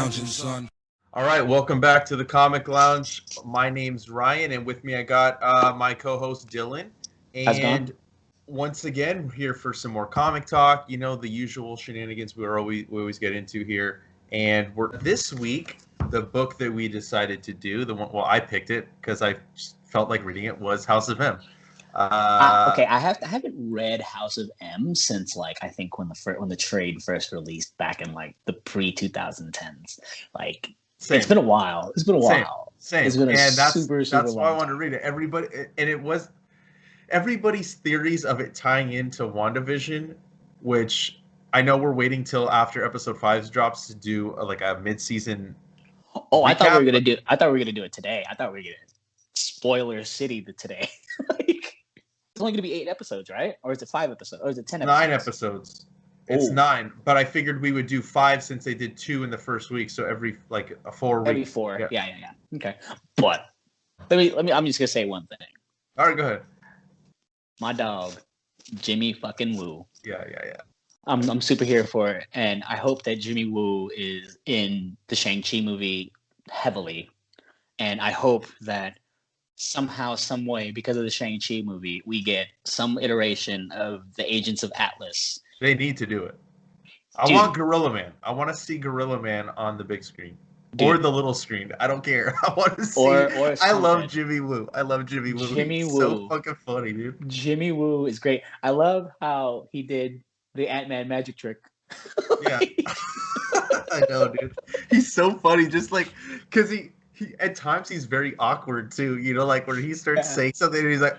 lounging, son. All right, welcome back to the Comic Lounge. My name's Ryan, and with me I got my co-host Dylan. And once again, we're here for some more comic talk. You know, the usual shenanigans we always get into here. And this week, the book that we decided to do, I picked it because I felt like reading it, was House of M. Okay, I haven't read House of M since I think when the trade first released back in the pre-2010s. Same. It's been a while. Same. It's been that's why I wanted to time. read it. It was everybody's theories of it tying into WandaVision, which I know we're waiting till after episode 5 drops to do a mid-season. Oh, recap. I thought we were gonna do it today. I thought we were gonna spoiler city today. It's only gonna be 8 episodes, right? Or is it 5 episodes? Or is it 10 episodes? 9 episodes. It's 9, but I figured we would do 5 since they did 2 in the first week, so every a 4 week. Every 4, yeah. Okay, but let me. I'm just gonna say one thing. All right, go ahead. My dog, Jimmy fucking Woo. Yeah. I'm super here for it, and I hope that Jimmy Woo is in the Shang-Chi movie heavily, and I hope that somehow, some way, because of the Shang-Chi movie, we get some iteration of the Agents of Atlas. They need to do it. I want Gorilla Man. I want to see Gorilla Man on the big screen. Or the little screen. I don't care. I want to see. I love Jimmy Woo. He's so fucking funny, dude. Jimmy Woo is great. I love how he did the Ant-Man magic trick. Yeah. I know, dude. He's so funny. Just because he at times he's very awkward too. You know, where he starts saying something and he's like,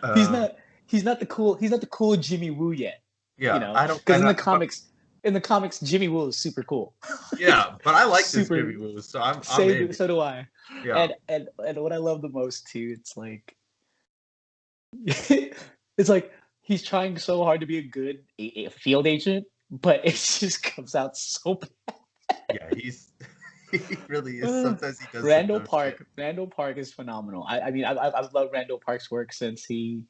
He's not the cool Jimmy Woo yet. Yeah. You know, because in the comics, Jimmy Woo is super cool. Yeah, but I like this Jimmy Woo, so I'm in. So do I. Yeah. And what I love the most too, it's he's trying so hard to be a good field agent, but it just comes out so bad. Yeah, he really is. Sometimes he does. Randall Park is phenomenal. I mean, I've loved Randall Park's work since he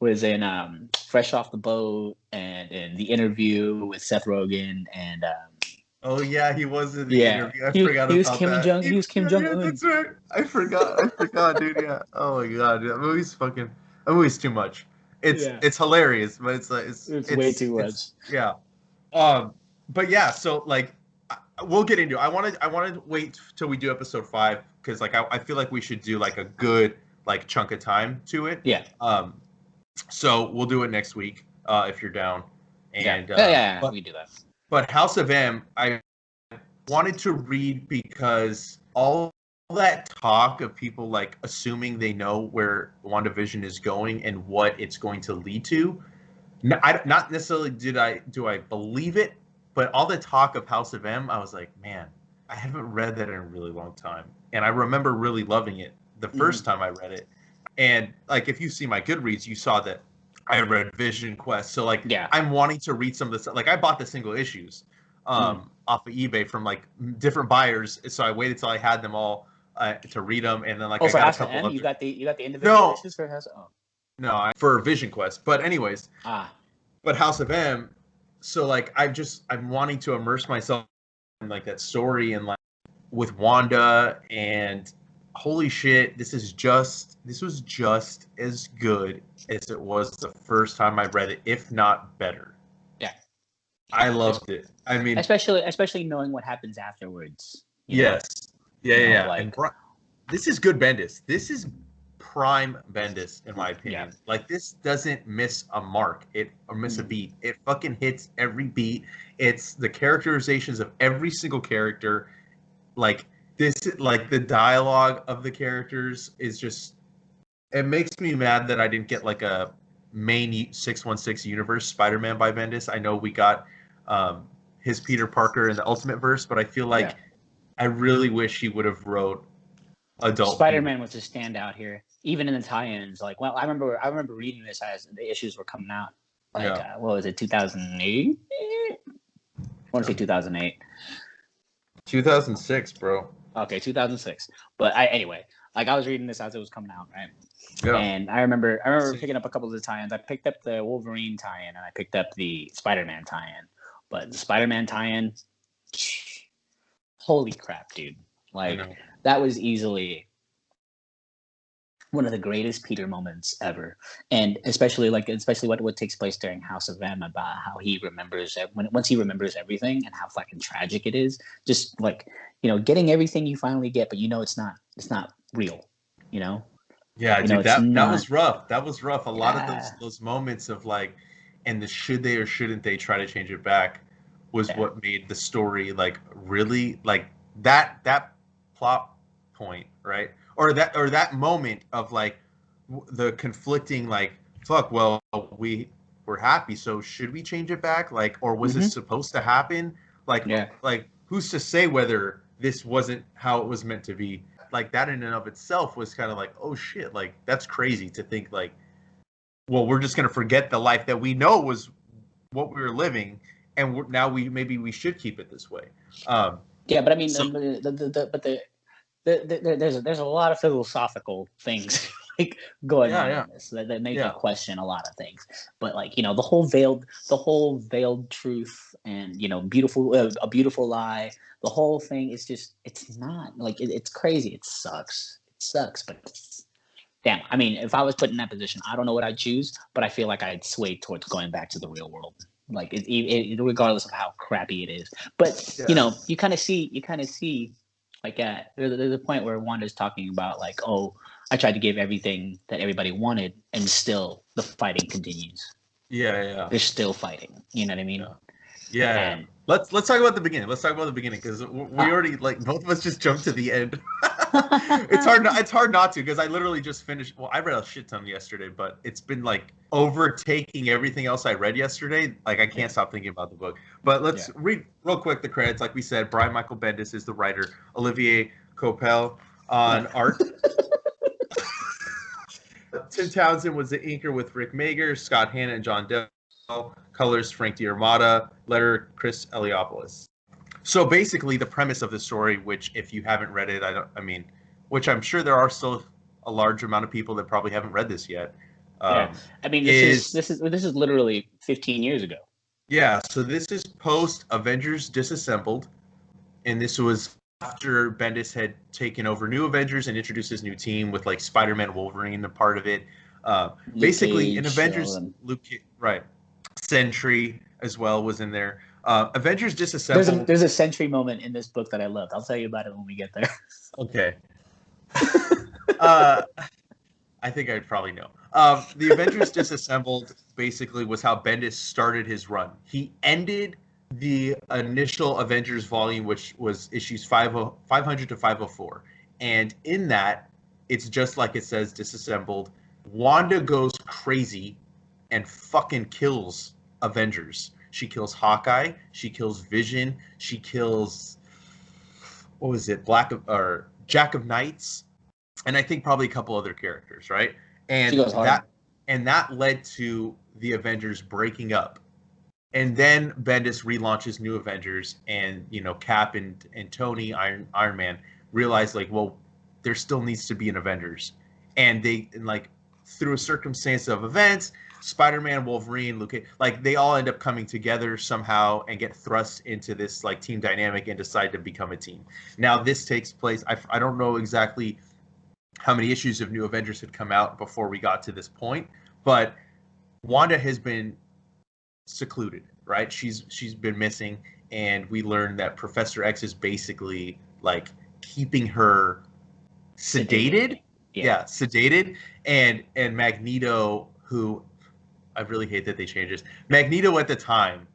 was in Fresh Off the Boat and in The Interview with Seth Rogen and. Oh yeah, he was in the interview. I forgot about that. He was Kim Jong-un. That's right. I forgot, dude. Yeah. Oh my god, dude. That movie's too much. It's hilarious, but it's way too much. Yeah. But yeah, so we'll get into it. I wanted to wait till we do episode 5 because I feel like we should do a good chunk of time to it. Yeah. So we'll do it next week if you're down. And we do that. But House of M, I wanted to read because all that talk of people assuming they know where WandaVision is going and what it's going to lead to. Not necessarily do I believe it, but all the talk of House of M, I was like, man, I haven't read that in a really long time. And I remember really loving it the first time I read it. And if you see my Goodreads, you saw that I read Vision Quest. So I'm wanting to read some of this. I bought the single issues off of eBay from different buyers. So I waited till I had them all to read them. And then I got a couple of you got the individual issues for House of M? No, for Vision Quest. But anyways, but House of M. So I'm wanting to immerse myself in that story and with Wanda, and holy shit, this was just as good as it was the first time I read it, if not better. Yeah. I loved it. I mean, especially knowing what happens afterwards. Yes. Yeah. This is good Bendis. This is prime Bendis, in my opinion. Yeah. This doesn't miss a mark or miss a beat. It fucking hits every beat. It's the characterizations of every single character. The dialogue of the characters is just. It makes me mad that I didn't get a main 616 universe Spider-Man by Bendis. I know we got his Peter Parker in the Ultimate Verse, but I feel I really wish he would have wrote adult. Spider-Man was a standout here, even in the tie-ins. I remember reading this as the issues were coming out. What was it, 2008? I want to say 2008. 2006, bro. Okay, 2006. But anyway, I was reading this as it was coming out, right? Yeah. And I remember picking up a couple of the tie-ins. I picked up the Wolverine tie-in and I picked up the Spider-Man tie-in. But the Spider-Man tie-in, holy crap, dude! Like that was easily one of the greatest Peter moments ever, and especially what takes place during House of M, about how he remembers once he remembers everything and how fucking tragic it is. Just like, getting everything you finally get, but it's not real. Yeah, dude, that was rough. That was rough. A lot of those moments of like, and the should they or shouldn't they try to change it back was what made the story like really like that plot point, right? Or that moment of like the conflicting like, fuck, well, we're happy, so should we change it back? Like, or was this supposed to happen? Like, like who's to say whether this wasn't how it was meant to be? Like that in and of itself was kind of like, oh shit, like that's crazy to think like, well, we're just gonna forget the life that we know was what we were living, and now we should keep it this way. Yeah, but I mean, there's a lot of philosophical things like going on in this that make you question a lot of things. But like, the whole veiled truth, and a beautiful lie. The whole thing is just, it's not like it's crazy. It sucks, but damn. I mean, if I was put in that position, I don't know what I'd choose, but I feel like I'd sway towards going back to the real world. Like regardless of how crappy it is. But you kind of see. Like there's a point where Wanda's talking about like, oh, I tried to give everything that everybody wanted, and still the fighting continues. Yeah. They're still fighting. You know what I mean? Yeah. Let's talk about the beginning. Let's talk about the beginning, because we already like both of us just jumped to the end. It's hard not to, because I literally just finished. Well, I read a shit ton yesterday, but it's been like overtaking everything else I read yesterday. Like I can't stop thinking about the book. But let's read real quick the credits. Like we said, Brian Michael Bendis is the writer. Olivier Coipel on art. Tim Townsend was the inker with Rick Mager, Scott Hanna, and John Dell. Colors Frank D'Armata. Letter Chris Eliopoulos. So basically, the premise of the story, which if you haven't read it, which I'm sure there are still a large amount of people that probably haven't read this yet. I mean, this is literally 15 years ago. Yeah, so this is post Avengers Disassembled, and this was after Bendis had taken over New Avengers and introduced his new team with like Spider-Man, Wolverine, a part of it. Basically, in Avengers, right? Sentry as well was in there. Avengers Disassembled. There's a Sentry moment in this book that I loved. I'll tell you about it when we get there. Okay. I think I'd probably know. The Avengers Disassembled basically was how Bendis started his run. He ended the initial Avengers volume, which was issues 500 to 504. And in that, it's just like it says, Disassembled. Wanda goes crazy and fucking kills Avengers. She kills Hawkeye. She kills Vision. She kills, what was it? Jack of Knights. And I think probably a couple other characters, right? And that led to the Avengers breaking up. And then Bendis relaunches New Avengers, and Cap and Tony, Iron Man, realize like, well, there still needs to be an Avengers. And through a circumstance of events, Spider-Man, Wolverine, Luke, like they all end up coming together somehow and get thrust into this like team dynamic and decide to become a team. Now this takes place. I don't know exactly how many issues of New Avengers had come out before we got to this point, but Wanda has been secluded, right? She's been missing, and we learned that Professor X is basically like keeping her sedated. Sedated, and Magneto, who I really hate that they changed this. Magneto at the time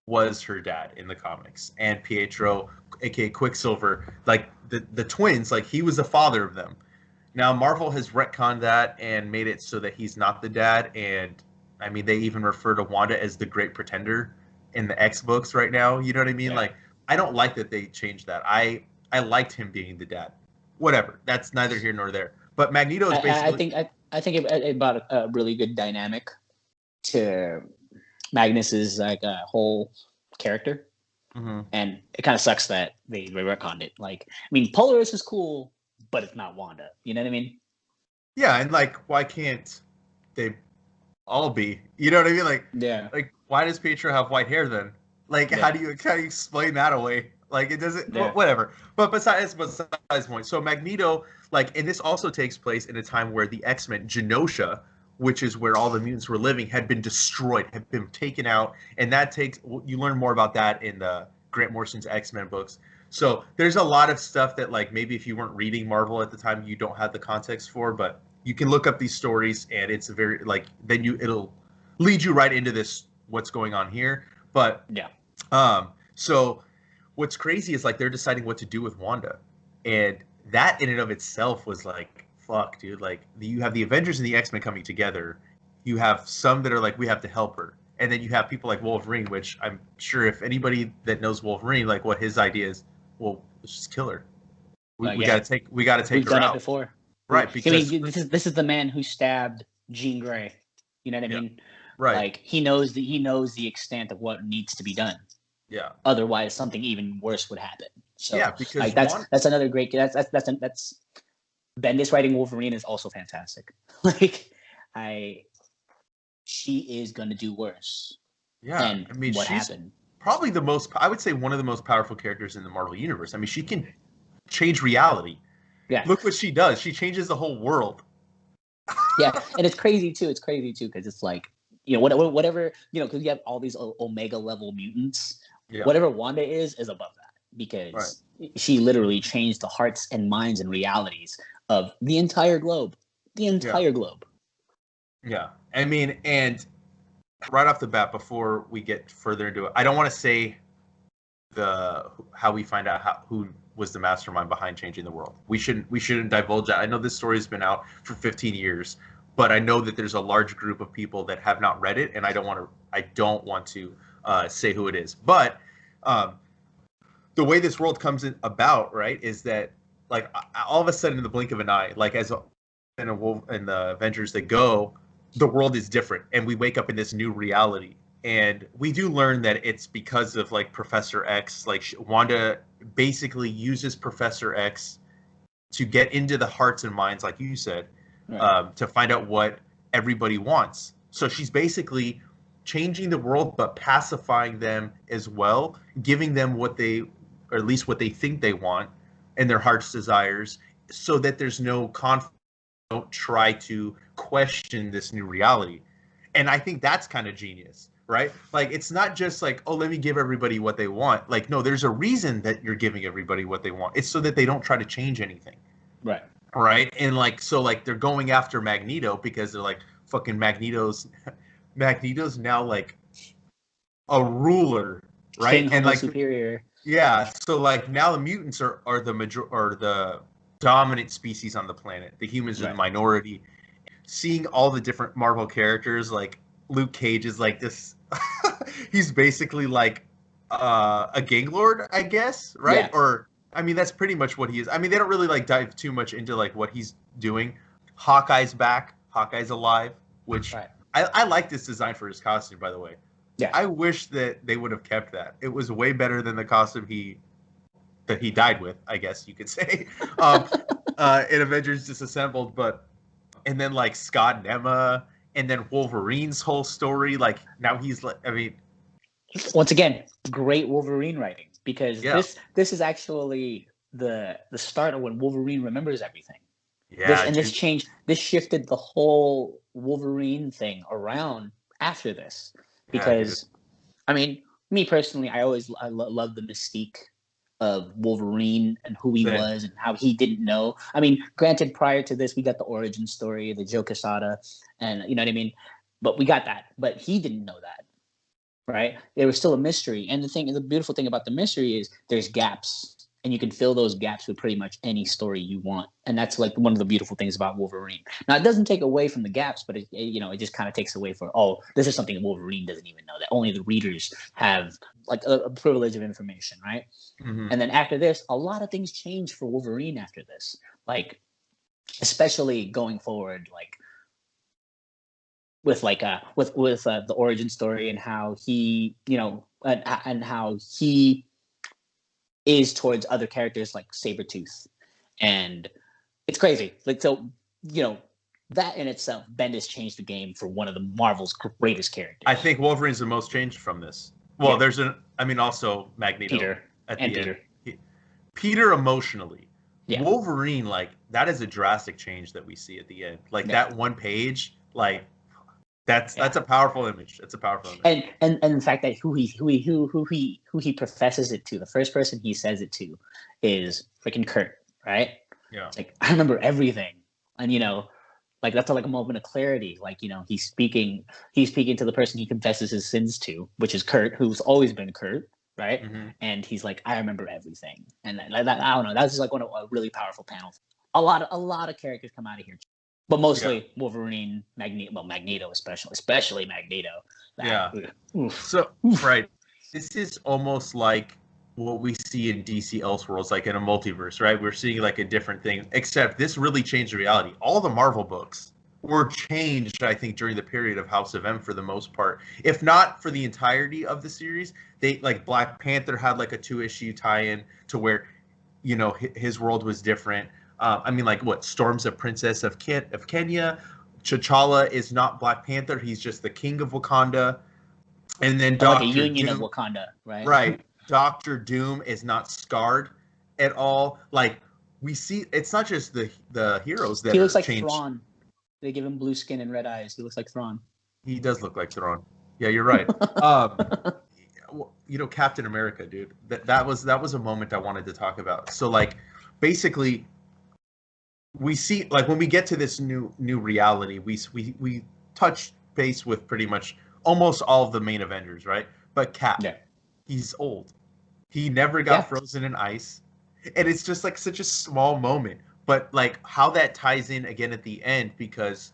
was her dad in the comics, and Pietro, aka Quicksilver, like the twins, like he was the father of them. Now Marvel has retconned that and made it so that he's not the dad, and I mean they even refer to Wanda as the Great Pretender in the X books right now. You know what I mean? Yeah. Like I don't like that they changed that. I liked him being the dad. Whatever. That's neither here nor there. But Magneto is basically. I think it brought a really good dynamic to Magnus's like whole character, and it kind of sucks that they retconned it. Like, I mean, Polaris is cool, but it's not Wanda. You know what I mean? Yeah, and like, why can't they all be? You know what I mean? Like, yeah. Like, why does Pietro have white hair then? Like, how do you explain that away? Like, it doesn't, Yeah. whatever. But besides the point. So Magneto, like, and this also takes place in a time where the X-Men, Genosha, which is where all the mutants were living, had been destroyed, had been taken out. And that takes, you learn more about that in the Grant Morrison's X-Men books. So there's a lot of stuff that, like, maybe if you weren't reading Marvel at the time, you don't have the context for, but you can look up these stories and it's a very, like, then it'll lead you right into this, what's going on here. But Yeah. So what's crazy is, like, they're deciding what to do with Wanda, and that in and of itself was like, fuck, dude. Like, you have the Avengers and the X-Men coming together. You have some that are like, we have to help her, and then you have people like Wolverine, which I'm sure if anybody that knows Wolverine, like, what his idea is, well, let's just kill her. We gotta take We've her done out. it before, Right? Because I mean, this is the man who stabbed Jean Grey. You know what I mean? Right. Like, he knows the extent of what needs to be done. Yeah. Otherwise, something even worse would happen. So yeah, because like, that's another great. That's Bendis writing Wolverine is also fantastic. Like, she is gonna do worse. Yeah, and I mean, what she's happened? probably the most, I would say, one of the most powerful characters in the Marvel universe. I mean, she can change reality. Yeah. Look what she does. She changes the whole world. Yeah, and it's crazy too. It's crazy too because it's like, you know, whatever, you know, because you have all these Omega level mutants. Yeah. Whatever Wanda is above that, because she literally changed the hearts and minds and realities of the entire globe. The entire globe. Yeah, I mean, and right off the bat, before we get further into it, I don't want to say how we find out who was the mastermind behind changing the world. We shouldn't divulge that. I know this story's been out for 15 years, but I know that there's a large group of people that have not read it, and I don't want to say who it is. But the way this world comes about, right, is that, like, all of a sudden, in the blink of an eye, like, as in the Avengers that go, the world is different, and we wake up in this new reality. And we do learn that it's because of, like, Professor X. Like, Wanda basically uses Professor X to get into the hearts and minds, like you said, to find out what everybody wants. So she's basically changing the world, but pacifying them as well, giving them what they, or at least what they think they want, and their heart's desires, so that there's no conflict. Don't try to question this new reality. And I think that's kind of genius, right? Like, it's not just like, oh, let me give everybody what they want. Like, no, there's a reason that you're giving everybody what they want. It's so that they don't try to change anything. Right. Right. And, like, so, like, they're going after Magneto because they're like, fucking Magneto's now, like, a ruler, right? King, and, like, superior. Yeah. So, like, now the mutants are the dominant species on the planet. The humans are the minority. Seeing all the different Marvel characters, like Luke Cage is like this. He's basically like a gang lord, I guess, right? Yeah. Or, I mean, that's pretty much what he is. I mean, they don't really, like, dive too much into, like, what he's doing. Hawkeye's back. Hawkeye's alive, which I like this design for his costume, by the way. Yeah. I wish that they would have kept that. It was way better than the costume that he died with, I guess you could say, in Avengers Disassembled. But, and then, like, Scott and Emma, and then Wolverine's whole story. Like, now he's like, I mean, once again, great Wolverine writing, because this is actually the start of when Wolverine remembers everything. Yeah, this shifted the whole Wolverine thing around after this, because I mean, me personally, I love the mystique of Wolverine and who he was and how he didn't know. I mean, granted, prior to this, we got the origin story, the Joe Quesada, and you know what I mean? But we got that. But he didn't know that, right? There was still a mystery. And the beautiful thing about the mystery is there's gaps, and you can fill those gaps with pretty much any story you want. And that's, like, one of the beautiful things about Wolverine. Now, it doesn't take away from the gaps, but it just kind of takes away for, this is something Wolverine doesn't even know, that only the readers have, like, a privilege of information, right? Mm-hmm. And then after this, a lot of things change for Wolverine after this, like, especially going forward, like, with the origin story and how he, you know, and how he is towards other characters like Sabretooth. And it's crazy. Like, so, you know, that in itself, Bendis changed the game for one of the Marvel's greatest characters. I think Wolverine's the most changed from this. Well, there's also Magneto. Peter. at and the Peter. end. Peter emotionally. Yeah. Wolverine, like, that is a drastic change that we see at the end. Like, that one page, like, that's a powerful image. It's a powerful image. And the fact that who he professes it to, the first person he says it to, is freaking Kurt, right? Yeah. It's like, I remember everything, and like that's like a moment of clarity. Like he's speaking to the person he confesses his sins to, which is Kurt, who's always been Kurt, right? Mm-hmm. And he's like, I remember everything, and that, I don't know. That's just like one of a really powerful panels. A lot of characters come out of here. But mostly Wolverine, Magneto especially Magneto. So, right. This is almost like what we see in DC Elseworlds, like in a multiverse, right? We're seeing like a different thing, except this really changed reality. All the Marvel books were changed, I think, during the period of House of M for the most part. If not for the entirety of the series, they like Black Panther had like a 2-issue tie-in to where, his world was different. I mean, like what? Storm's a princess of Kenya. T'Challa is not Black Panther. He's just the king of Wakanda. And then Like a union of Wakanda, right? Right. Doctor Doom is not scarred at all. Like we see, it's not just the heroes that he looks like changed. Thrawn. They give him blue skin and red eyes. He looks like Thrawn. He does look like Thrawn. Yeah, you're right. Captain America, dude. That was a moment I wanted to talk about. So like, basically, we see like when we get to this new reality, we touch base with pretty much almost all of the main Avengers, right? But Cap, he's old. He never got frozen in ice, and it's just like such a small moment. But like how that ties in again at the end, because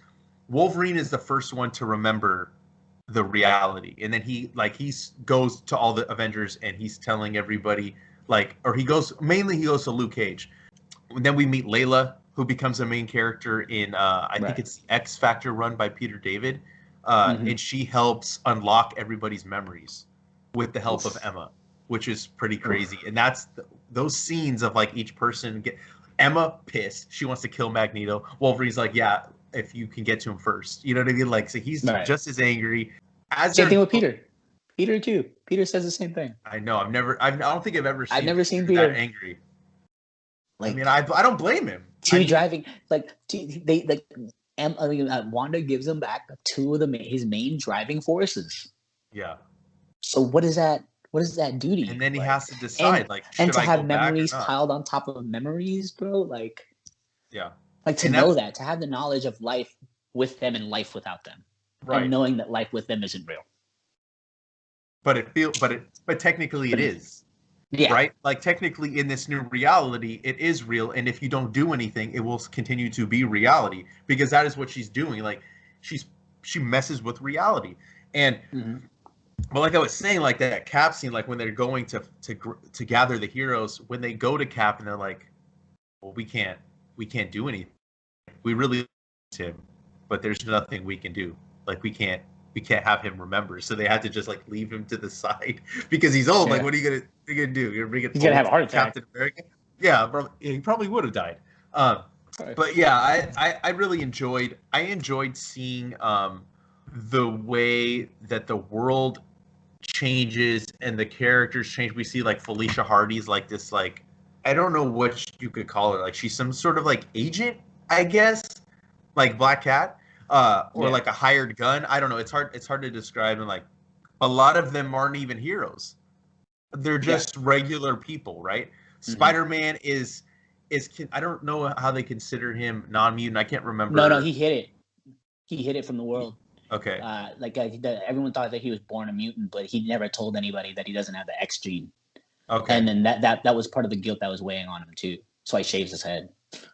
Wolverine is the first one to remember the reality, and then he goes to all the Avengers and he's telling everybody he goes to Luke Cage. And then we meet Layla, who becomes a main character in I think it's the X Factor run by Peter David, and she helps unlock everybody's memories with the help of Emma, which is pretty crazy. And that's those scenes of like each person get Emma pissed, she wants to kill Magneto. Wolverine's like, yeah, if you can get to him first, you know what I mean? Like, so he's just as angry. Same thing with Peter. Peter too. Peter says the same thing. I know. I don't think I've ever seen Peter that angry. Like, I mean, I don't blame him. Driving Wanda gives him back two of his main driving forces. Yeah. So what is that? What does that do to you? And then he has to decide, and to have memories piled on top of memories, bro. Like, to know that, to have the knowledge of life with them and life without them, and knowing that life with them isn't real. But technically it is. Yeah. Right? Like technically in this new reality, it is real. And if you don't do anything, it will continue to be reality, because that is what she's doing. Like she messes with reality. And but like I was saying, like that Cap scene, like when they're going to gather the heroes, when they go to Cap and they're like, well, we can't do anything. We really miss him, but there's nothing we can do. Like we can't have him remember. So they had to just like leave him to the side because he's old. Like, what are you gonna do? You're gonna bring it. He's gonna have a heart attack. Captain America. Yeah, he probably would have died. But yeah, I really enjoyed seeing the way that the world changes and the characters change. We see like Felicia Hardy's like this, like, I don't know what you could call her. Like she's some sort of like agent, I guess, like Black Cat, or like a hired gun. I don't know. It's hard to describe. And like a lot of them aren't even heroes. They're just regular people, right? Spider-Man is I don't know how they consider him non-mutant. I can't remember. No, he hid it. He hid it from the world. Okay. Everyone thought that he was born a mutant, but he never told anybody that he doesn't have the X gene. Okay. And then that was part of the guilt that was weighing on him too. So he shaves his head.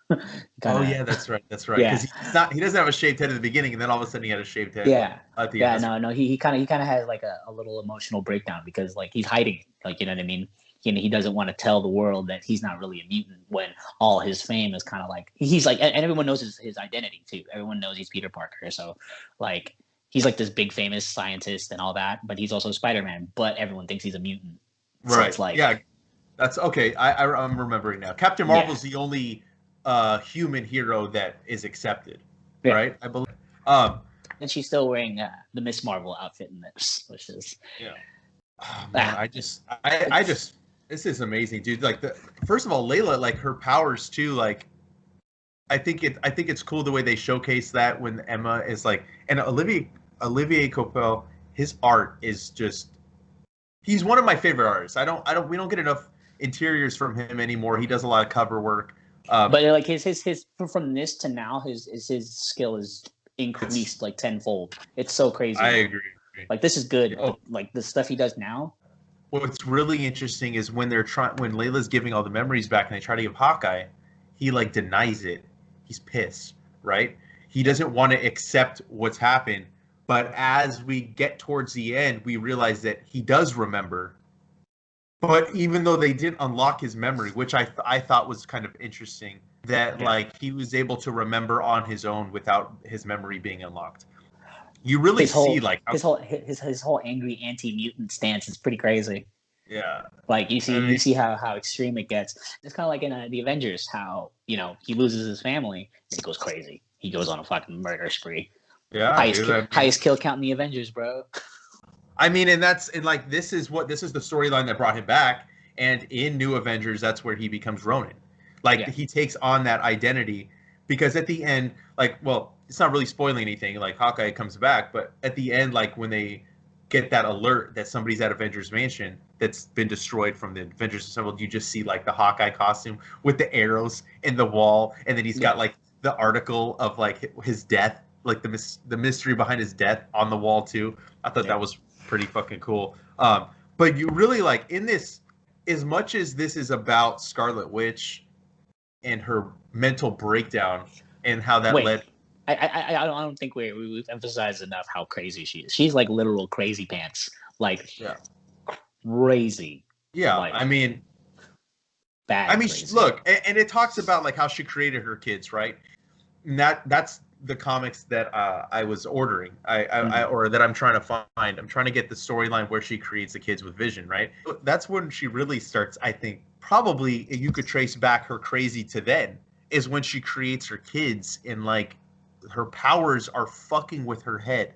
Oh yeah, that's right. Yeah. Because he doesn't have a shaved head at the beginning, and then all of a sudden he had a shaved head. Yeah. At the end. No. He kind of has like a little emotional breakdown because like he's hiding it. Like, you know what I mean? He doesn't want to tell the world that he's not really a mutant when all his fame is kind of like he's like, and everyone knows his identity too. Everyone knows he's Peter Parker. So like he's like this big famous scientist and all that, but he's also Spider-Man. But everyone thinks he's a mutant. So right. It's like, yeah, that's okay. I'm remembering now. Captain Marvel's the only human hero that is accepted, right? I believe. And she's still wearing the Miss Marvel outfit in this, which is Oh, man, I just This is amazing, dude. Like first of all, Layla, like her powers too. Like I think it's cool the way they showcase that when Emma is like, and Olivier Coipel, his art is just, he's one of my favorite artists. We don't get enough interiors from him anymore. He does a lot of cover work. But like his from this to now, his skill is increased like tenfold. It's so crazy. I agree. Like this is good. Oh. But, like the stuff he does now. What's really interesting is when when Layla's giving all the memories back and they try to give Hawkeye, he like denies it. He's pissed, right? He doesn't want to accept what's happened. But as we get towards the end, we realize that he does remember. But even though they didn't unlock his memory, which I thought was kind of interesting, that like he was able to remember on his own without his memory being unlocked. You really see like his whole angry anti-mutant stance is pretty crazy. Yeah. Like you see how extreme it gets. It's kind of like in the Avengers, how he loses his family and he goes crazy. He goes on a fucking murder spree. Yeah. Highest kill count in the Avengers, bro. I mean, and this is the storyline that brought him back. And in New Avengers, that's where he becomes Ronin. Like he takes on that identity because at the end, like, well, it's not really spoiling anything. Like Hawkeye comes back, but at the end, like when they get that alert that somebody's at Avengers Mansion that's been destroyed from the Avengers Assembled, you just see like the Hawkeye costume with the arrows in the wall, and then he's got like the article of like his death, like the mystery behind his death on the wall too. I thought that was pretty fucking cool. But you really like in this, as much as this is about Scarlet Witch and her mental breakdown and how that led. I don't think we've emphasized enough how crazy she is. She's like literal crazy pants, like crazy. Yeah, like, I mean, crazy. Look, and it talks about like how she created her kids, right? And that's the comics that I was ordering, or that I'm trying to find. I'm trying to get the storyline where she creates the kids with Vision, right? That's when she really starts. I think probably you could trace back her crazy to then is when she creates her kids and like. Her powers are fucking with her head.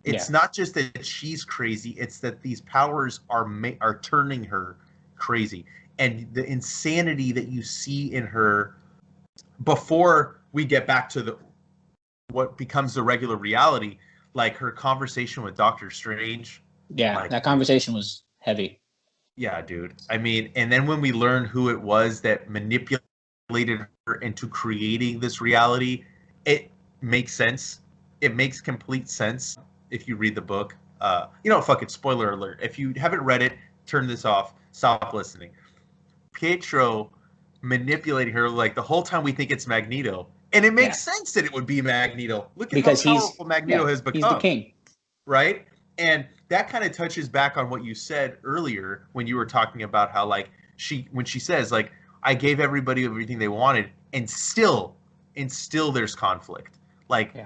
It's not just that she's crazy; it's that these powers are turning her crazy, and the insanity that you see in her. Before we get back to what becomes the regular reality, like her conversation with Doctor Strange. Yeah, like, that conversation was heavy. Yeah, dude. I mean, and then when we learn who it was that manipulated her into creating this reality, it makes sense. It makes complete sense if you read the book. Fuck it, spoiler alert. If you haven't read it, turn this off. Stop listening. Pietro manipulating her like the whole time we think it's Magneto. And it makes sense that it would be Magneto. Look at how powerful Magneto has become. He's the king. Right? And that kind of touches back on what you said earlier when you were talking about how like when she says like I gave everybody everything they wanted and still there's conflict. Like,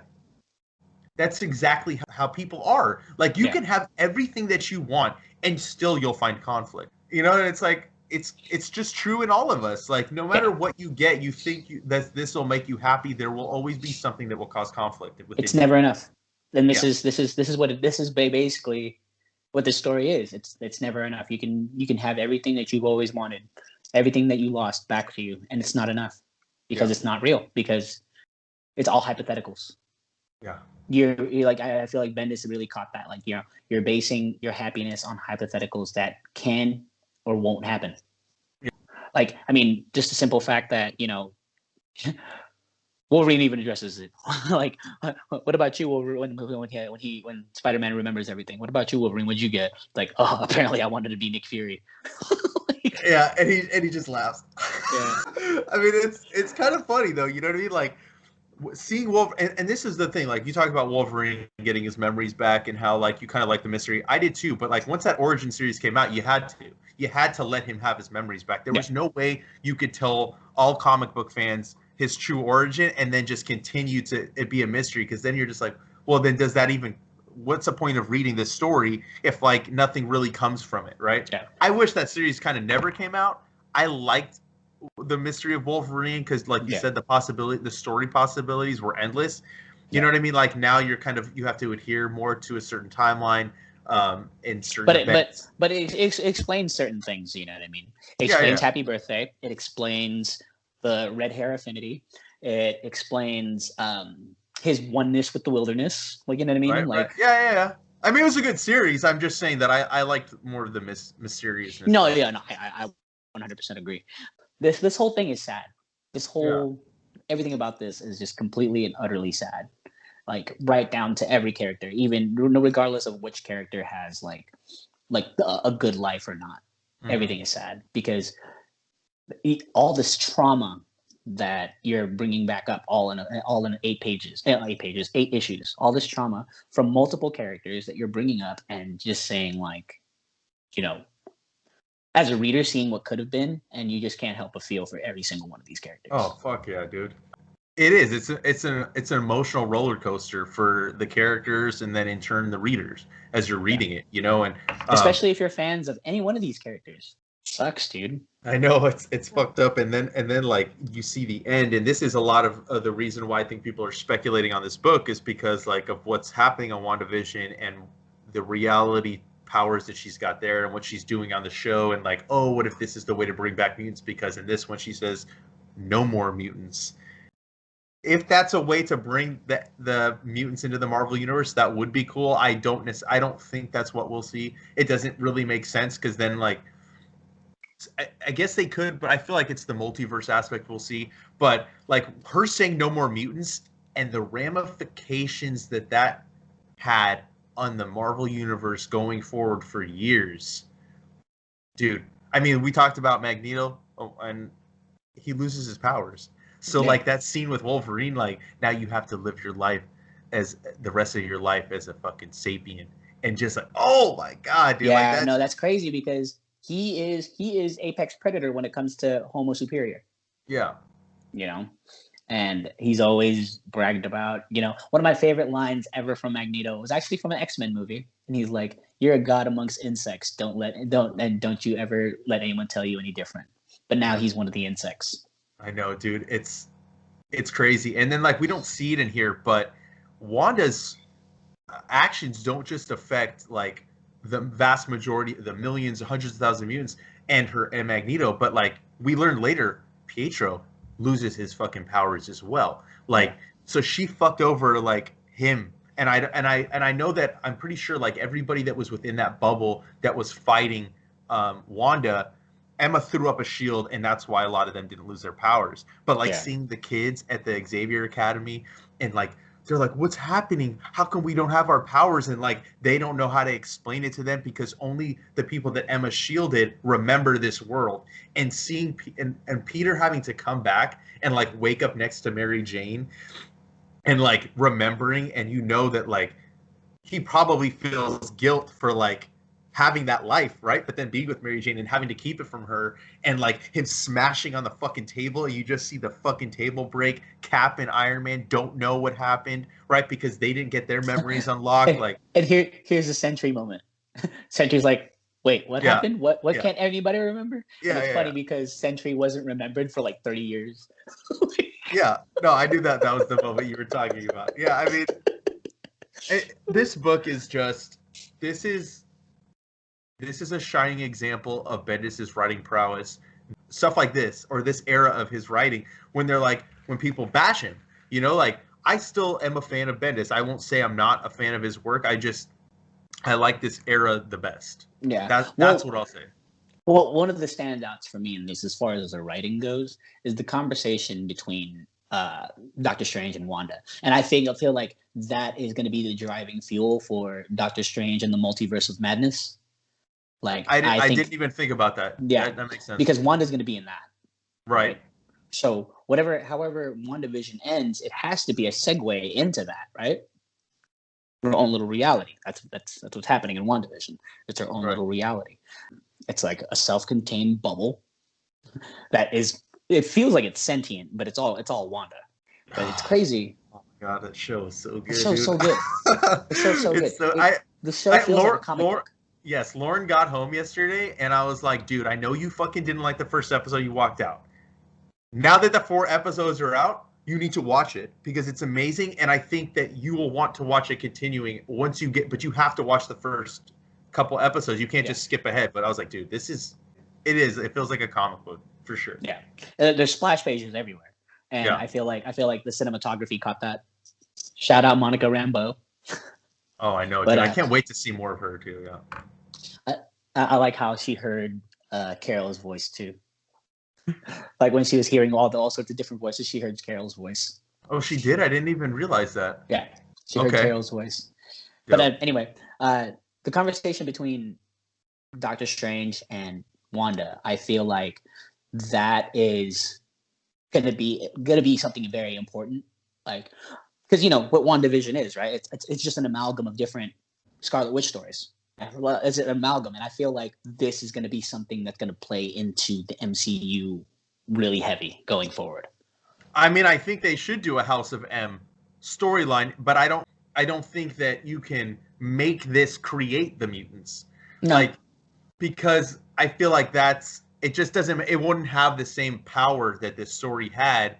that's exactly how people are. Like, you can have everything that you want, and still you'll find conflict. And it's like it's just true in all of us. Like, no matter what you get, you think that this will make you happy. There will always be something that will cause conflict. It's never enough. And this is basically what this story is. It's never enough. You can have everything that you've always wanted, everything that you lost back to you, and it's not enough because it's not real. Because it's all hypotheticals. Yeah. You're like I feel like Bendis really caught that. Like you're basing your happiness on hypotheticals that can or won't happen. Yeah. Like I mean, just a simple fact that Wolverine even addresses it. Like, what about you, Wolverine? When Spider-Man remembers everything. What about you, Wolverine? What'd you get? Like, oh, apparently I wanted to be Nick Fury. Yeah, and he just laughs. Yeah. I mean, it's kind of funny though. You know what I mean? Like. Seeing Wolverine, and this is the thing, like you talk about Wolverine getting his memories back and how like you kind of like the mystery. I did too, but like once that origin series came out, you had to let him have his memories back. There was no way you could tell all comic book fans his true origin and then just continue to it be a mystery, because then you're just like, well, then what's the point of reading this story if like nothing really comes from it, right? Yeah. I wish that series kind of never came out. I liked the mystery of Wolverine because like you said, the story possibilities were endless. You know what I mean? Like now you have to adhere more to a certain timeline. in certain But events. it explains certain things. You know what I mean? It Yeah, explains yeah. Happy Birthday. It explains the red hair affinity. It explains his oneness with the wilderness. Like, you know what I mean? Right, right. Like, Yeah, yeah, yeah. I mean, it was a good series. I'm just saying that I liked more of the mysteriousness no, of it. yeah, no, I 100% agree. This whole thing is sad. This Yeah. whole everything about this is just completely and utterly sad. Like, right down to every character, even regardless of which character has like a good life or not. Mm-hmm. Everything is sad because all this trauma that you're bringing back up all in 8 issues, all this trauma from multiple characters that you're bringing up and just saying, like, you know, as a reader seeing what could have been, and you just can't help but feel for every single one of these Oh, characters. fuck yeah, dude. It is. It's an emotional roller coaster for the characters and then in turn the readers as you're Yeah, reading it, you know. And especially if you're fans of any one of these characters. Sucks, dude. I know it's fucked up, and then like you see the end, and this is a lot of the reason why I think people are speculating on this book is because like of what's happening on WandaVision and the reality powers that she's got there and what she's doing on the show, and like, oh, what if this is the way to bring back mutants? Because in this one she says no more mutants. If that's a way to bring the mutants into the Marvel universe, that would be cool. I don't think that's what we'll see. It doesn't really make sense because then like I guess they could, but I feel like it's the multiverse aspect we'll see. But like her saying no more mutants and the ramifications that had on the Marvel universe going forward for years, dude. I mean, we talked about Magneto, and he loses his powers. So Yeah. like that scene with Wolverine, like now you have to live your life as the rest of your life as a fucking sapien, and just like, oh my god, dude, like Yeah, no, that's that's crazy because he is apex predator when it comes to Homo superior, yeah. you know? And he's always bragged about, one of my favorite lines ever from Magneto was actually from an X-Men movie. And he's like, "You're a god amongst insects. Don't you ever let anyone tell you any different." But now he's one of the insects. I know, dude. It's crazy. And then like we don't see it in here, but Wanda's actions don't just affect like the vast majority, the millions, hundreds of thousands of mutants and Magneto, but like we learned later, Pietro loses his fucking powers as well. Yeah. Like so she fucked over like him. And I know that I'm pretty sure like everybody that was within that bubble that was fighting Wanda, Emma threw up a shield, and that's why a lot of them didn't lose their powers. But like Yeah. seeing the kids at the Xavier Academy, and like they're like, "What's happening? How come we don't have our powers?" And like they don't know how to explain it to them because only the people that Emma shielded remember this world. And seeing and Peter having to come back and like wake up next to Mary Jane, and like remembering, and you know that like he probably feels guilt for like having that life, right? But then being with Mary Jane and having to keep it from her, and like him smashing on the fucking table, and you just see the fucking table break. Cap and Iron Man don't know what happened, right? Because they didn't get their memories unlocked. And, Like, and here's a Sentry moment. Sentry's like, "Wait, what yeah, happened? What yeah, can't anybody remember?" And yeah, it's yeah, funny yeah. because Sentry wasn't remembered for like 30 years. Yeah. No, I knew that was the moment you were talking about. Yeah, I mean, this book is just this is this is a shining example of Bendis' writing prowess. Stuff like this, or this era of his writing, when they're like, when people bash him, like I still am a fan of Bendis. I won't say I'm not a fan of his work. I like this era the best. Yeah. That's what I'll say. Well, one of the standouts for me in this, as far as the writing goes, is the conversation between Doctor Strange and Wanda, and I feel like that is going to be the driving fuel for Doctor Strange and the Multiverse of Madness. Like, I I think, didn't even think about that. yeah, That makes sense. because Wanda's going to be in that, Right. right? So however WandaVision ends, it has to be a segue into that, right? Her own little reality. That's what's happening in WandaVision. It's her own Right. little reality. It's like a self-contained bubble that is. It feels like it's sentient, but it's all Wanda. But it's crazy. Oh my god, that show is so good, The show's dude. so good. The show's so good. It's so The show feels like a comic book. Yes, Lauren got home yesterday, and I was like, dude, I know you fucking didn't like the first episode. You walked out. Now that the 4 episodes are out, you need to watch it because it's amazing, and I think that you will want to watch it continuing once you get. But you have to watch the first couple episodes. You can't just skip ahead. But I was like, dude, it feels like a comic book for sure. Yeah, there's splash pages everywhere, and Yeah. I feel like the cinematography caught that. Shout out Monica Rambeau. Oh, I know, But, dude. I can't wait to see more of her too. Yeah. I like how she heard Carol's voice too. Like when she was hearing all sorts of different voices, she heard Carol's voice. Oh, she did? I didn't even realize that. Yeah, she heard Carol's voice. Yep. But anyway, the conversation between Doctor Strange and Wanda, I feel like that is gonna be something very important. Like, because you know what WandaVision is, right? It's just an amalgam of different Scarlet Witch stories. Well, it's an amalgam, and I feel like this is going to be something that's going to play into the MCU really heavy going forward. I mean, I think they should do a House of M storyline, but I don't think that you can make this create the mutants. No. Like, because I feel like it wouldn't have the same power that this story had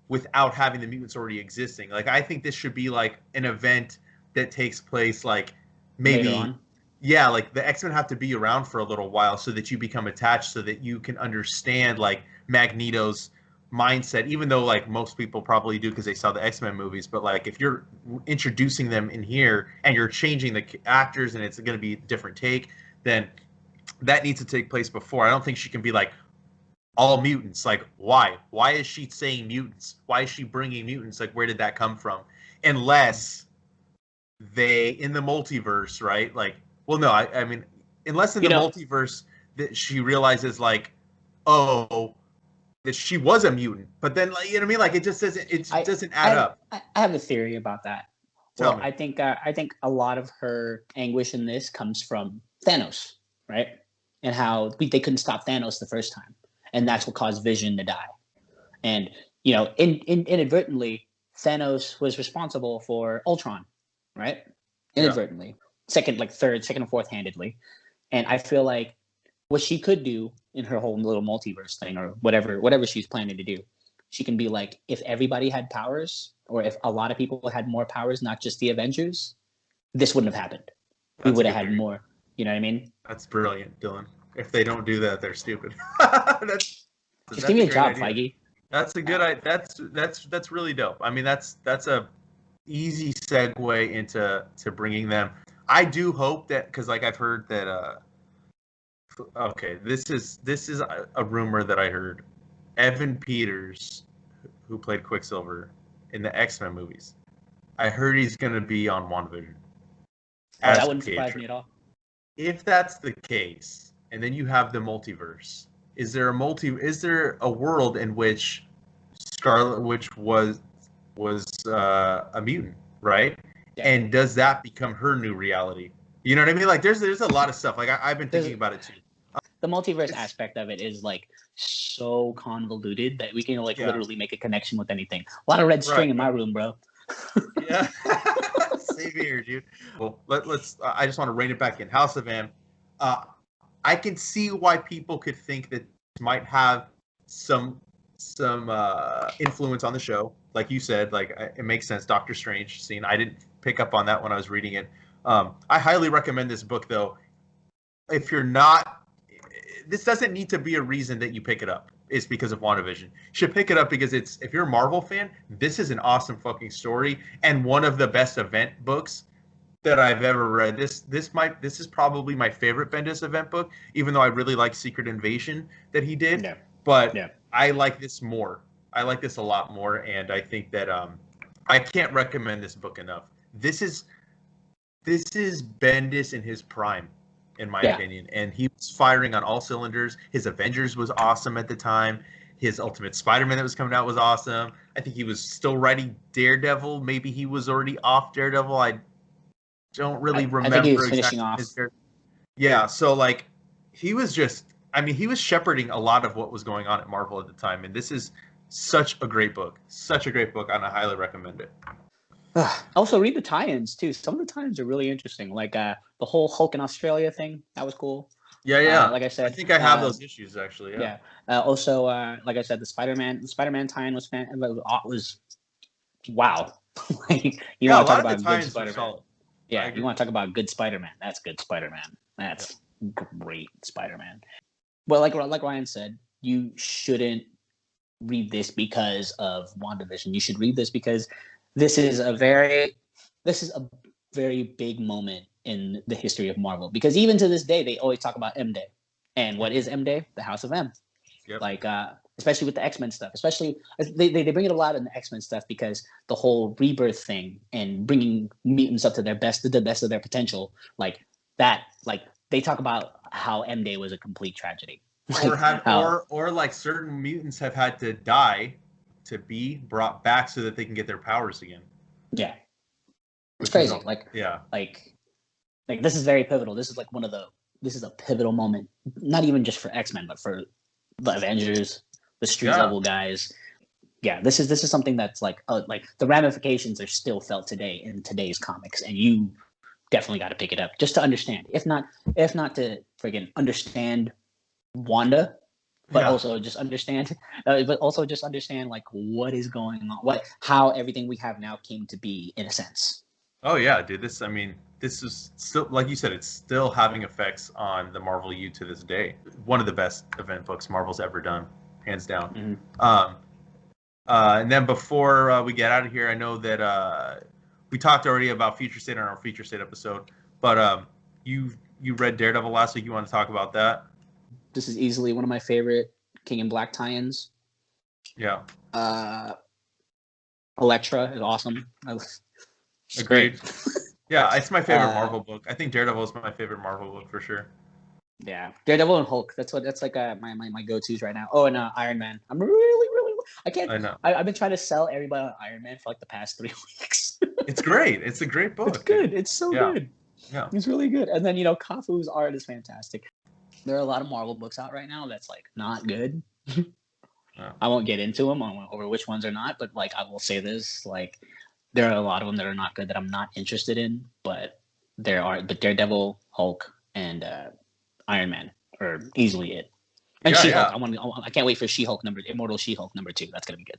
without having the mutants already existing. Like, I think this should be like an event that takes place like maybe. Yeah, like the X-Men have to be around for a little while so that you become attached, so that you can understand like Magneto's mindset, even though like most people probably do because they saw the X-Men movies. But like if you're introducing them in here and you're changing the actors and it's going to be a different take, then that needs to take place before. I don't think she can be like all mutants. Like why? Why is she saying mutants? Why is she bringing mutants? Like where did that come from? Unless they in the multiverse, right? Like. Well, no, I mean, unless in the multiverse that she realizes, like, that she was a mutant, but then, like, you know what I mean? Like, it just doesn't add up. I have a theory about that. Tell me. I think a lot of her anguish in this comes from Thanos, right? And how they couldn't stop Thanos the first time, and that's what caused Vision to die. And you know, inadvertently, Thanos was responsible for Ultron, right? Inadvertently. Yeah. Second and fourth handedly. And I feel like what she could do in her whole little multiverse thing or whatever she's planning to do, she can be like, if everybody had powers or if a lot of people had more powers, not just the Avengers, this wouldn't have happened. We would have had more. You know what I mean? That's brilliant, Dylan. If they don't do that, they're stupid. Just give me a job, idea. Feige. That's a good that's really dope. I mean, that's a easy segue into bringing them. I do hope that because like I've heard that okay, this is a rumor that I heard. Evan Peters, who played Quicksilver in the X-Men movies, I heard he's going to be on WandaVision. That wouldn't surprise me at all. If that's the case, and then you have the multiverse, is there a world in which Scarlet Witch was a mutant, right? Yeah. And does that become her new reality? You know what I mean? Like, there's a lot of stuff. Like, I've been thinking about it too. The multiverse aspect of it is like so convoluted that we can literally make a connection with anything. A lot of red string in my room, bro. Yeah, same here, dude. Well, let's. I just want to rein it back in. House of M. I can see why people could think that this might have some influence on the show. Like you said, like it makes sense. Doctor Strange scene. I didn't pick up on that when I was reading it. I highly recommend this book, though. If you're not, this doesn't need to be a reason that you pick it up. It's because of WandaVision. You should pick it up because if you're a Marvel fan, this is an awesome fucking story and one of the best event books that I've ever read. This is probably my favorite Bendis event book, even though I really like Secret Invasion that he did. Yeah. But yeah. I like this more. I like this a lot more, and I think that I can't recommend this book enough. This is Bendis in his prime, in my opinion, and he was firing on all cylinders. His Avengers was awesome at the time. His Ultimate Spider-Man that was coming out was awesome. I think he was still writing Daredevil. Maybe he was already off Daredevil. I don't really remember. I think he was finishing off. Yeah, so like he was shepherding a lot of what was going on at Marvel at the time, and this is such a great book, and I highly recommend it. Also, read the tie-ins too. Some of the tie-ins are really interesting, like the whole Hulk in Australia thing. That was cool. Yeah. Like I I said, think I have those issues actually. Yeah. Also, like I said, the Spider-Man tie-in was wow. Like, you Yeah, a want to talk lot of the about good tie-ins were Spider-Man? solid. I Yeah, you agree. want to talk about good Spider-Man? That's good Spider-Man. Yeah. That's great Spider-Man. Well, like Ryan said, you shouldn't read this because of WandaVision. You should read this because this is a very big moment in the history of Marvel. Because even to this day, they always talk about M Day. And what is M Day? The House of M. Yep. Like especially with the X-Men stuff. Especially they bring it a lot in the X-Men stuff because the whole rebirth thing and bringing mutants up to the best of their potential, like that, like they talk about how M Day was a complete tragedy. Or have or like certain mutants have had to die to be brought back so that they can get their powers again. Yeah. It's crazy. Like this is very pivotal. This is like this is a pivotal moment, not even just for X-Men, but for the Avengers, the street level guys. Yeah, this is something that's like the ramifications are still felt today in today's comics, and you definitely got to pick it up just to understand. If not to friggin' understand Wanda, but also just understand like what is going on, how everything we have now came to be in a sense. Oh yeah, dude. This is still, like you said, it's still having effects on the Marvel U to this day. One of the best event books Marvel's ever done, hands down. Mm-hmm. And then before we get out of here, I know that we talked already about Future State on our Future State episode, but you read Daredevil last week. You want to talk about that? This is easily one of my favorite King in Black tie-ins. Yeah. Elektra is awesome. Agreed. Yeah, it's my favorite Marvel book. I think Daredevil is my favorite Marvel book for sure. Yeah, Daredevil and Hulk. That's like my go-tos right now. Oh, and Iron Man. I'm really I can't. I know. I've been trying to sell everybody on Iron Man for like the past 3 weeks. It's great. It's a great book. It's good. It's so good. Yeah. It's really good. And then Kafu's art is fantastic. There are a lot of Marvel books out right now that's like not good. I won't get into them over which ones are not, but like I will say this, like there are a lot of them that are not good that I'm not interested in, but Daredevil, Hulk, and Iron Man are easily it. And She-Hulk. I can't wait for Immortal She-Hulk #2. That's gonna be good.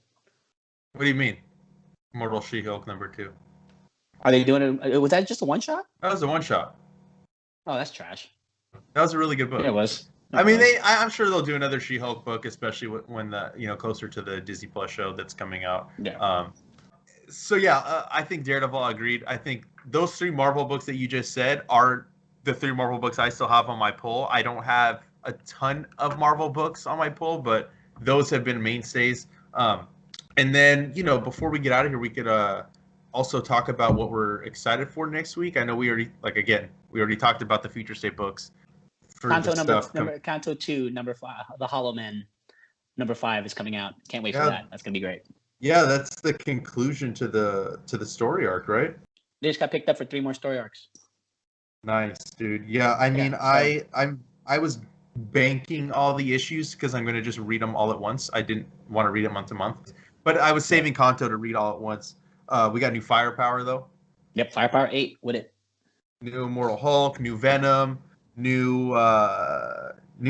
What do you mean? Immortal She-Hulk #2. Are they doing it? Was that just a one shot? That was a one shot. Oh, that's trash. That was a really good book. Yeah, it was. I'm sure they'll do another She-Hulk book, especially when the closer to the Disney Plus show that's coming out. Yeah. I think Daredevil. Agreed. I think those 3 Marvel books that you just said are the 3 Marvel books I still have on my pull. I don't have a ton of Marvel books on my pull, but those have been mainstays. And then before we get out of here, we could also talk about what we're excited for next week. I know we already talked about the Future State books. Kanto 2, #5, The Hollow Men, #5 is coming out. Can't wait for that. That's gonna be great. Yeah, that's the conclusion to the story arc, right? They just got picked up for 3 more story arcs. Nice, dude. Yeah, I mean, I was banking all the issues because I'm going to just read them all at once. I didn't want to read it month to month, but I was saving Kanto to read all at once. We got new Firepower though. Yep, Firepower 8 with it. New Immortal Hulk, new Venom, new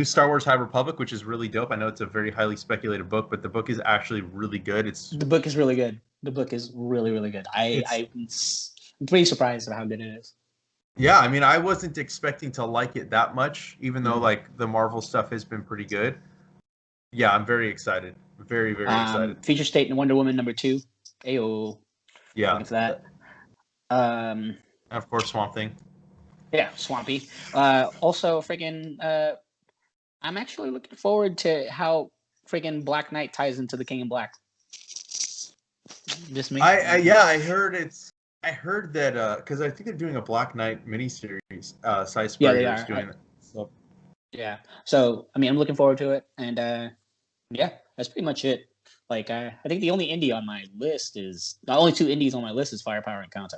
Star Wars High Republic, which is really dope. I know it's a very highly speculated book, but the book is actually really good. The book is really good. The book is really, really good. I'm pretty surprised at how good it is. Yeah, I mean, I wasn't expecting to like it that much, even though like the Marvel stuff has been pretty good. Yeah, I'm very excited. Very, very excited. Future State and Wonder Woman #2. Ayo. Yeah. Thanks for that. And of course, Swamp Thing. Yeah, Swampy. Also, friggin', I'm actually looking forward to how friggin' Black Knight ties into the King in Black. Just me. I heard that because I think they're doing a Black Knight miniseries. Cy Spurrier is doing it. So. Yeah. So I mean, I'm looking forward to it, and yeah, that's pretty much it. Like, I think the only indie on my list is the only 2 indies on my list is Firepower and Kanto.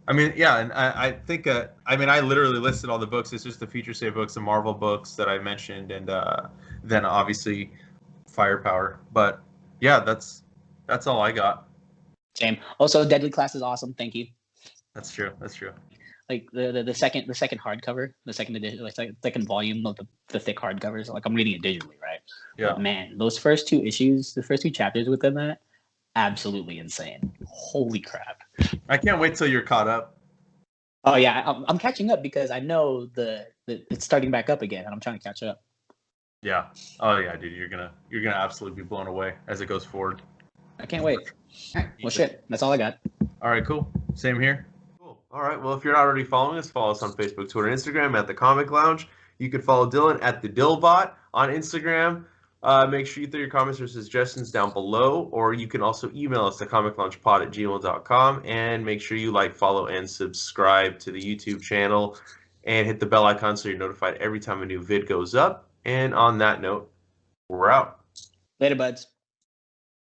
I mean, yeah, and I think I literally listed all the books. It's just the Future State books, the Marvel books that I mentioned, and then obviously Firepower. But yeah, that's all I got. Same. Also, Deadly Class is awesome. Thank you. That's true. like the second hardcover, the second edition, like second volume of the thick hardcovers. Like I'm reading it digitally, right? Yeah. But man, those first two issues, the first two chapters within that, absolutely insane. Holy crap! I can't wait till you're caught up. Oh yeah, I'm catching up because I know the it's starting back up again, and I'm trying to catch up. Yeah. Oh yeah, dude. You're gonna absolutely be blown away as it goes forward. I can't wait. Well, shit. That's all I got. All right. Cool. Same here. Cool. All right. Well, if you're not already following us, follow us on Facebook, Twitter, and Instagram at The Comic Lounge. You can follow Dylan at The Dillbot on Instagram. Make sure you throw your comments or suggestions down below, or you can also email us at thecomicloungepod@gmail.com, and make sure you like, follow, and subscribe to the YouTube channel, and hit the bell icon so you're notified every time a new vid goes up. And on that note, we're out. Later, buds.